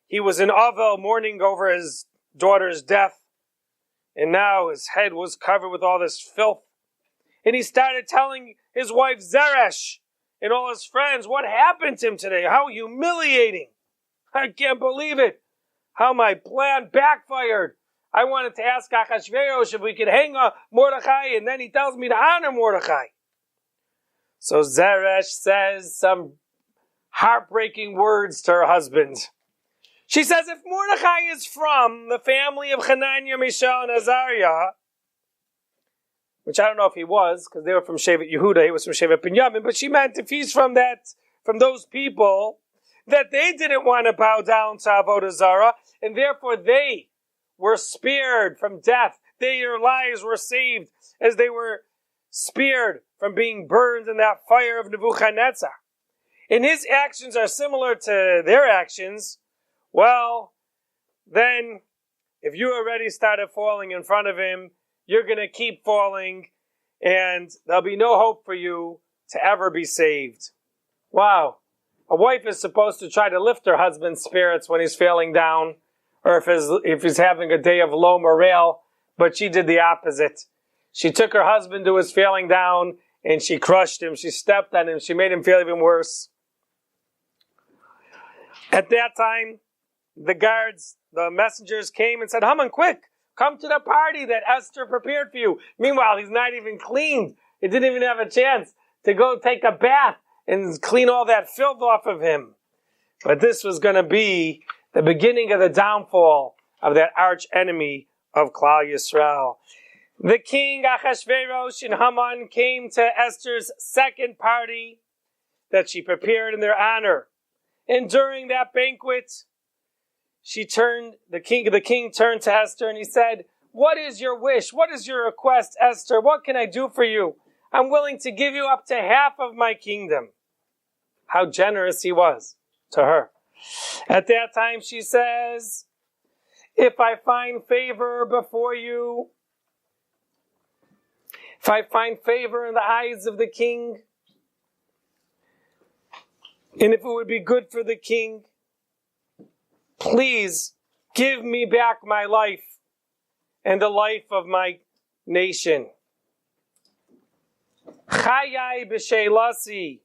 he was in Avel mourning over his daughter's death, and now his head was covered with all this filth. And he started telling his wife Zeresh and all his friends what happened to him today. How humiliating. I can't believe it. How my plan backfired. I wanted to ask Achashverosh if we could hang Mordechai, and then he tells me to honor Mordechai. So Zeresh says some heartbreaking words to her husband. She says, if Mordechai is from the family of Hananiah, Mishael, and Azariah, which I don't know if he was, because they were from Shevet Yehuda, he was from Shevet Binyamin, but she meant if he's from those people, that they didn't want to bow down to Avodah Zarah, and therefore they were spared from death. Their lives were saved as they were spared from being burned in that fire of Nebuchadnezzar. And his actions are similar to their actions. Well, then, if you already started falling in front of him, you're going to keep falling, and there'll be no hope for you to ever be saved. Wow. A wife is supposed to try to lift her husband's spirits when he's failing down, or if he's having a day of low morale, but she did the opposite. She took her husband who was failing down, and she crushed him, she stepped on him, she made him feel even worse. At that time, the guards, the messengers came and said, Haman, quick, come to the party that Esther prepared for you. Meanwhile, he's not even cleaned. He didn't even have a chance to go take a bath and clean all that filth off of him. But this was going to be the beginning of the downfall of that arch enemy of Klal Yisrael. The king Achashverosh and Haman came to Esther's second party that she prepared in their honor. And during that banquet, the king turned to Esther and he said, what is your wish? What is your request, Esther? What can I do for you? I'm willing to give you up to half of my kingdom. How generous he was to her. At that time, she says, if I find favor before you, if I find favor in the eyes of the king, and if it would be good for the king, please give me back my life and the life of my nation. Chayai b'sheilasi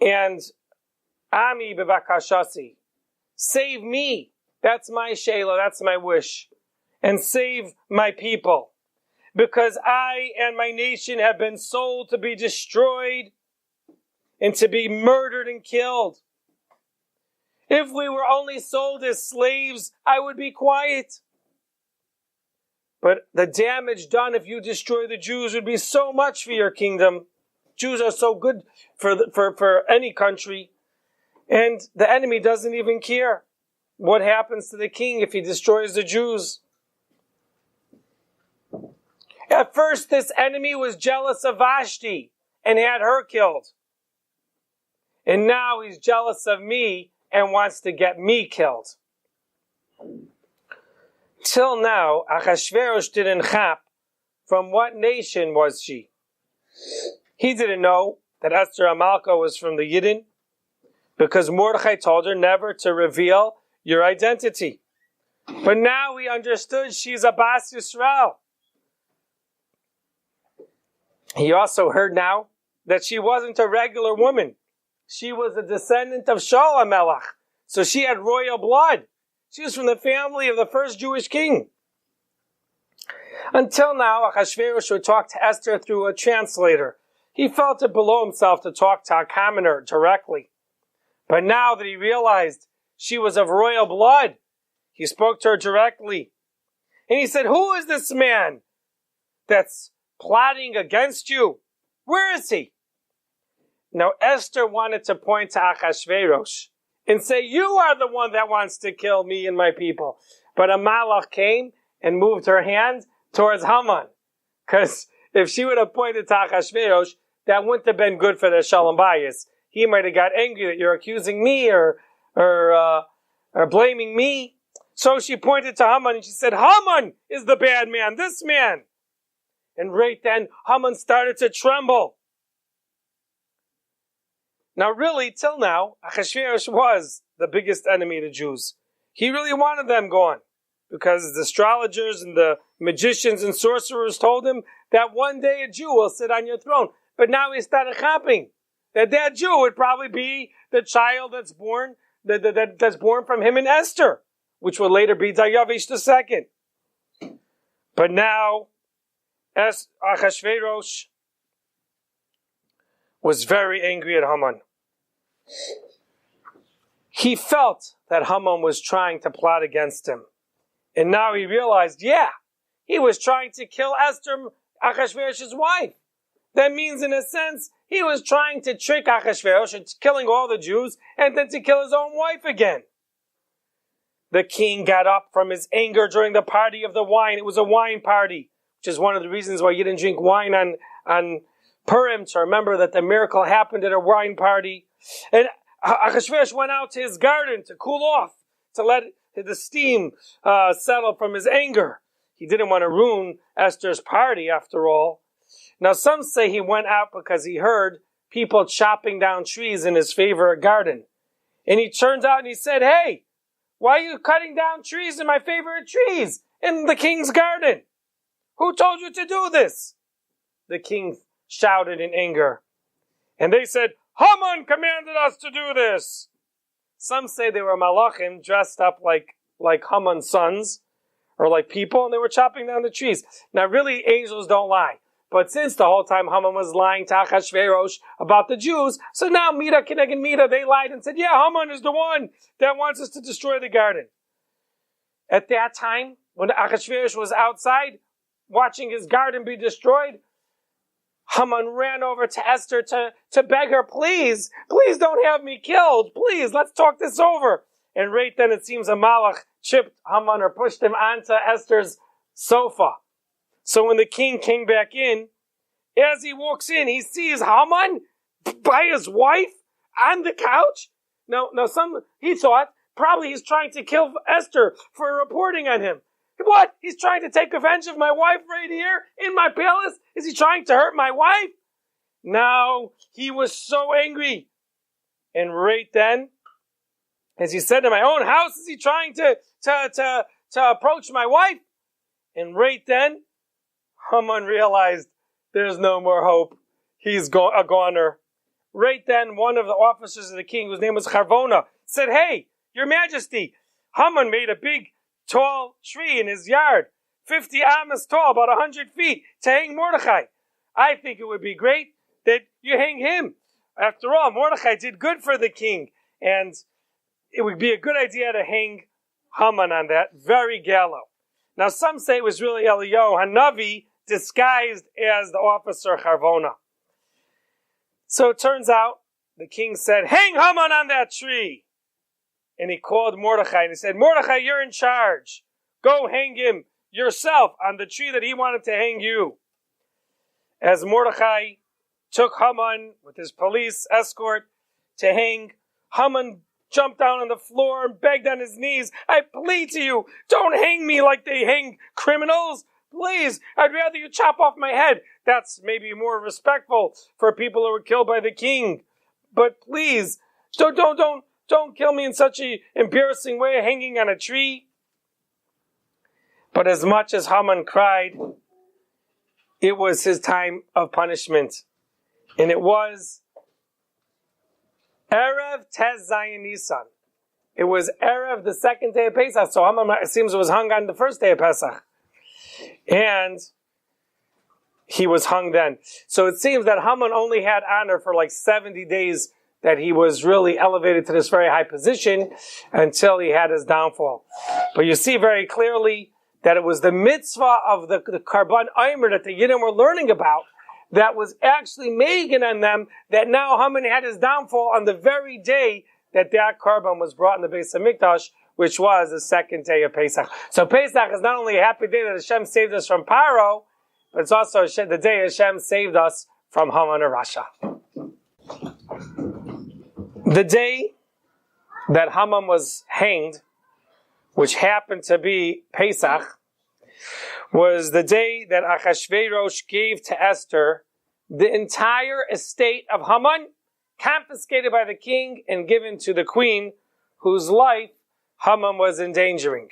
and ami b'vakashasi. Save me. That's my sheila. That's my wish. And save my people. Because I and my nation have been sold to be destroyed and to be murdered and killed. If we were only sold as slaves, I would be quiet. But the damage done if you destroy the Jews would be so much for your kingdom. Jews are so good for any country. And the enemy doesn't even care what happens to the king if he destroys the Jews. At first, this enemy was jealous of Vashti and had her killed. And now he's jealous of me and wants to get me killed. Till now, Achashverosh didn't chap from what nation was she. He didn't know that Esther Amalka was from the Yidden because Mordechai told her never to reveal your identity. But now he understood she's a Bas Yisrael. He also heard now that she wasn't a regular woman. She was a descendant of Shaul HaMelech. So she had royal blood. She was from the family of the first Jewish king. Until now, Achashverosh would talk to Esther through a translator. He felt it below himself to talk to a commoner directly. But now that he realized she was of royal blood, he spoke to her directly. And he said, who is this man that's plotting against you? Where is he? Now Esther wanted to point to Achashverosh and say, you are the one that wants to kill me and my people. But a malach came and moved her hand towards Haman. Because if she would have pointed to Achashverosh, that wouldn't have been good for the Shalom Bayis. He might have got angry that you're accusing me or blaming me. So she pointed to Haman and she said, Haman is the bad man, this man. And right then, Haman started to tremble. Now really, till now, Achashverosh was the biggest enemy of the Jews. He really wanted them gone because the astrologers and the magicians and sorcerers told him that one day a Jew will sit on your throne. But now he started chopping that Jew would probably be the child that's born that's born from him and Esther, which will later be Daryavish II. But now Achashverosh was very angry at Haman. He felt that Haman was trying to plot against him. And now he realized, he was trying to kill Esther, Achashverosh's wife. That means, in a sense, he was trying to trick Achashverosh into killing all the Jews and then to kill his own wife again. The king got up from his anger during the party of the wine. It was a wine party, which is one of the reasons why you didn't drink wine on Purim, to remember that the miracle happened at a wine party. And Achashverosh went out to his garden to cool off, to let the steam settle from his anger. He didn't want to ruin Esther's party, after all. Now, some say he went out because he heard people chopping down trees in his favorite garden. And he turned out and he said, "Hey, why are you cutting down trees in my favorite trees in the king's garden? Who told you to do this?" The king shouted in anger. And they said, "Haman commanded us to do this." Some say they were malachim dressed up like Haman's sons, or like people, and they were chopping down the trees. Now, really, angels don't lie. But since the whole time Haman was lying to Achashverosh about the Jews, so now Mida Kineged Mida, they lied and said, Haman is the one that wants us to destroy the garden. At that time, when Achashverosh was outside watching his garden be destroyed, Haman ran over to Esther to beg her, please don't have me killed. Please, let's talk this over. And right then it seems a malach chipped Haman or pushed him onto Esther's sofa. So when the king came back in, as he walks in, he sees Haman by his wife on the couch. He thought probably he's trying to kill Esther for reporting on him. What? He's trying to take revenge of my wife right here in my palace? Is he trying to hurt my wife? Now, he was so angry. And right then, as he said, in my own house, is he trying to approach my wife? And right then, Haman realized there's no more hope. He's a goner. Right then, one of the officers of the king, whose name was Charvona, said, "Hey, your majesty, Haman made a big, tall tree in his yard, 50 amas tall, about 100 feet, to hang Mordechai. I think it would be great that you hang him. After all, Mordechai did good for the king, and it would be a good idea to hang Haman on that very gallows." Now, some say it was really Eliyahu Hanavi disguised as the officer Charvona. So it turns out the king said, "Hang Haman on that tree." And he called Mordechai and he said, "Mordechai, you're in charge. Go hang him yourself on the tree that he wanted to hang you." As Mordechai took Haman with his police escort to hang, Haman jumped down on the floor and begged on his knees, "I plead to you, don't hang me like they hang criminals. Please, I'd rather you chop off my head. That's maybe more respectful for people who were killed by the king. But please, don't kill me in such an embarrassing way, hanging on a tree." But as much as Haman cried, it was his time of punishment. And it was Erev Tez Zayin Nisan. It was Erev, the second day of Pesach. So Haman, it seems, it was hung on the first day of Pesach. And he was hung then. So it seems that Haman only had honor for like 70 days, that he was really elevated to this very high position until he had his downfall. But you see very clearly that it was the mitzvah of the Karban Omer that the Yidden were learning about that was actually making on them, that now Haman had his downfall on the very day that Karban was brought in the Beis HaMikdash, which was the second day of Pesach. So Pesach is not only a happy day that Hashem saved us from Paro, but it's also the day Hashem saved us from Haman and Rasha. The day that Haman was hanged, which happened to be Pesach, was the day that Achashverosh gave to Esther the entire estate of Haman, confiscated by the king and given to the queen, whose life Haman was endangering.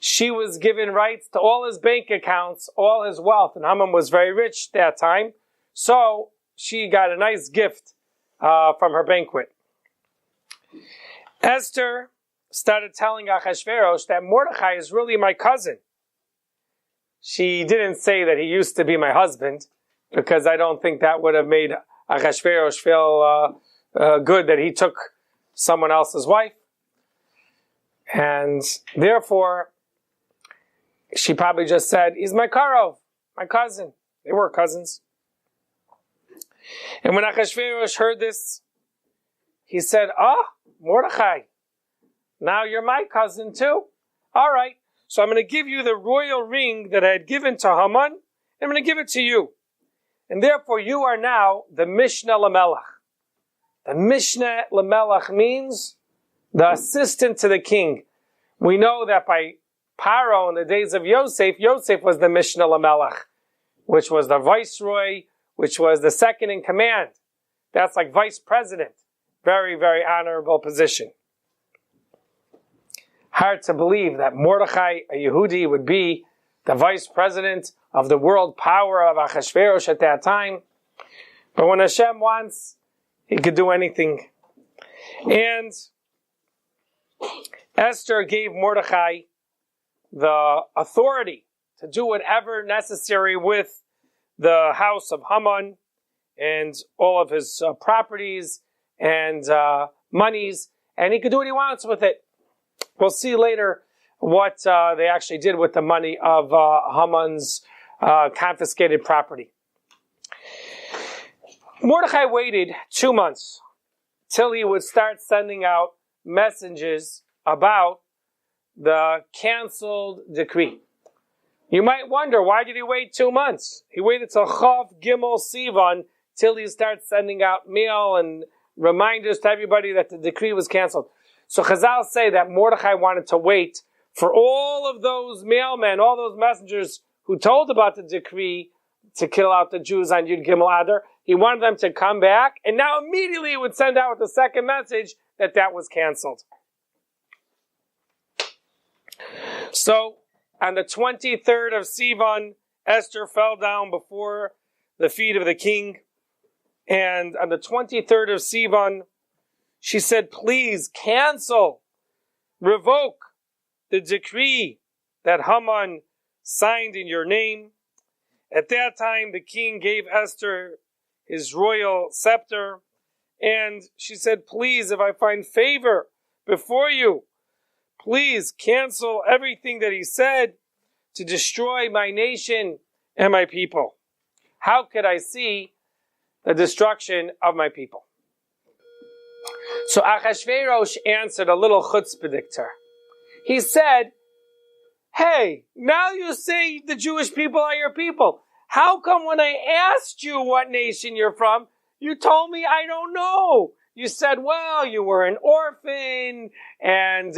She was given rights to all his bank accounts, all his wealth, and Haman was very rich that time, so she got a nice gift from her banquet. Esther started telling Achashverosh that Mordechai is really my cousin. She didn't say that he used to be my husband, because I don't think that would have made Achashverosh feel good that he took someone else's wife. And therefore, she probably just said, he's my karov, my cousin. They were cousins. And when Achashverosh heard this, he said, Mordechai, now you're my cousin too. All right, so I'm going to give you the royal ring that I had given to Haman. I'm going to give it to you. And therefore, you are now the Mishnah Lamelech. The Mishnah Lamelech means the assistant to the king. We know that by Paro in the days of Yosef, Yosef was the Mishnah Lamelech, which was the viceroy, which was the second in command. That's like vice president. Very, very honorable position. Hard to believe that Mordechai, a Yehudi, would be the vice president of the world power of Achashverosh at that time. But when Hashem wants, he could do anything. And Esther gave Mordechai the authority to do whatever necessary with the house of Haman and all of his properties and monies, and he could do what he wants with it. We'll see later what they actually did with the money of Haman's confiscated property. Mordechai waited 2 months till he would start sending out messages about the canceled decree. You might wonder, why did he wait 2 months? He waited till Chav Gimel Sivan till he starts sending out mail and reminders to everybody that the decree was canceled. So Chazal say that Mordechai wanted to wait for all of those mailmen, all those messengers who told about the decree to kill out the Jews on Yud Gimel Adar. He wanted them to come back, and now immediately he would send out with the second message that was canceled. So, on the 23rd of Sivan, Esther fell down before the feet of the king, and on the 23rd of Sivan, she said, please cancel, revoke the decree that Haman signed in your name. At that time, the king gave Esther his royal scepter, and she said, please, if I find favor before you, please cancel everything that he said to destroy my nation and my people. How could I see the destruction of my people? So Achashverosh answered a little chutzpah dictator. He said, hey, now you say the Jewish people are your people. How come when I asked you what nation you're from, you told me I don't know? You said, well, you were an orphan, and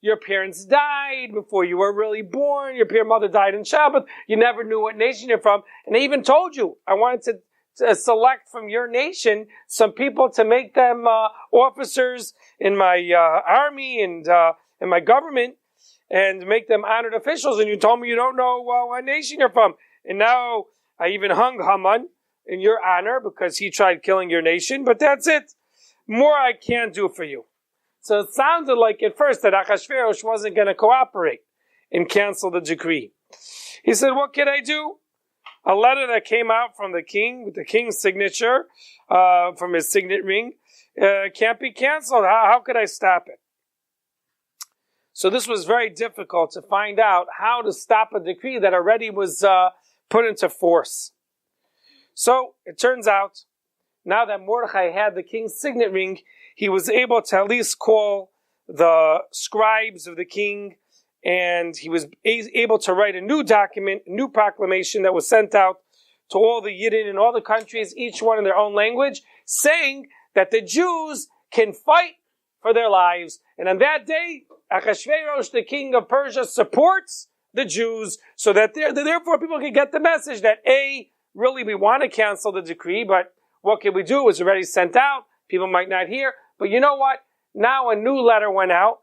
your parents died before you were really born. Your mother died in childbirth. You never knew what nation you're from. And I even told you I wanted to select from your nation some people to make them officers in my army and in my government, and make them honored officials. And you told me you don't know what nation you're from. And now I even hung Haman in your honor because he tried killing your nation. But that's it. More I can't do for you. So it sounded like at first that Achashverosh wasn't going to cooperate and cancel the decree. He said, what can I do? A letter that came out from the king with the king's signature, from his signet ring, can't be canceled. How could I stop it? So this was very difficult to find out how to stop a decree that already was put into force. So it turns out, now that Mordechai had the king's signet ring, he was able to at least call the scribes of the king, and he was able to write a new document, a new proclamation that was sent out to all the Yidden in all the countries, each one in their own language, saying that the Jews can fight for their lives. And on that day, Achashverosh, the king of Persia, supports the Jews, so that therefore people can get the message that really we want to cancel the decree, but what can we do? It was already sent out. People might not hear. But you know what? Now a new letter went out